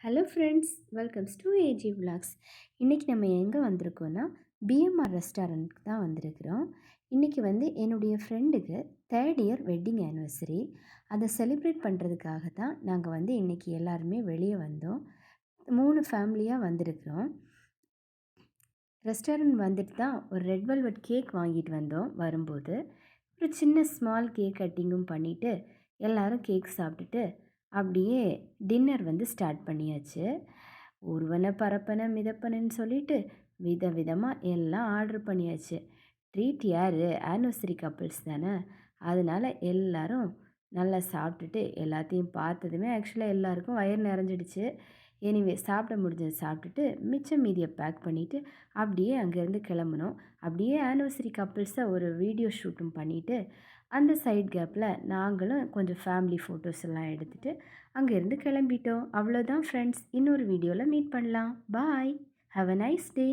Hello friends, welcomes to AG vlogs. இன்றைக்கி நம்ம எங்கே வந்திருக்கோன்னா பிஎம்ஆர் ரெஸ்டாரண்ட்டுக்கு தான் வந்திருக்கிறோம். இன்றைக்கி என்னுடைய ஃப்ரெண்டுக்கு 3rd இயர் வெட்டிங் ஆனிவர்சரி. அதை செலிப்ரேட் பண்ணுறதுக்காக தான் நாங்கள் இன்றைக்கி எல்லாருமே வெளியே வந்தோம். 3 ஃபேமிலியாக வந்திருக்கிறோம். ரெஸ்டாரண்ட் வந்துட்டு தான் ஒரு ரெட் வெல்வெட் கேக் வாங்கிட்டு வந்தோம். வரும்போது ஒரு சின்ன ஸ்மால் கேக் கட்டிங்கும் பண்ணிவிட்டு எல்லோரும் கேக் சாப்பிட்டுட்டு அப்படியே டின்னர் ஸ்டார்ட் பண்ணியாச்சு. ஒருவனை பரப்பனை மிதப்பனன்னு சொல்லிட்டு விதவிதமாக எல்லாம் ஆர்டர் பண்ணியாச்சு. ட்ரீட் யார், ஆனிவர்சரி கப்புள்ஸ் தானே, அதனால் எல்லோரும் நல்லா சாப்பிட்டுட்டு எல்லாத்தையும் பார்த்ததுமே ஆக்சுவலாக எல்லாருக்கும் வயிறு நிறைஞ்சிடுச்சு. எனிவே சாப்பிட முடிஞ்சது சாப்பிட்டுட்டு மிச்சம் மீதியை பேக் பண்ணிவிட்டு அப்படியே அங்கேருந்து கிளம்புனோம். அப்படியே ஆனிவர்சரி கப்புள்ஸை ஒரு வீடியோ ஷூட்டும் பண்ணிவிட்டு அந்த சைட் கேப்பில் நாங்களும் கொஞ்சம் ஃபேமிலி ஃபோட்டோஸ் எல்லாம் எடுத்துகிட்டு அங்கேருந்து கிளம்பிட்டோம். அவ்வளோதான் ஃப்ரெண்ட்ஸ். இன்னொரு வீடியோவில் மீட் பண்ணலாம். Bye. Have a nice day.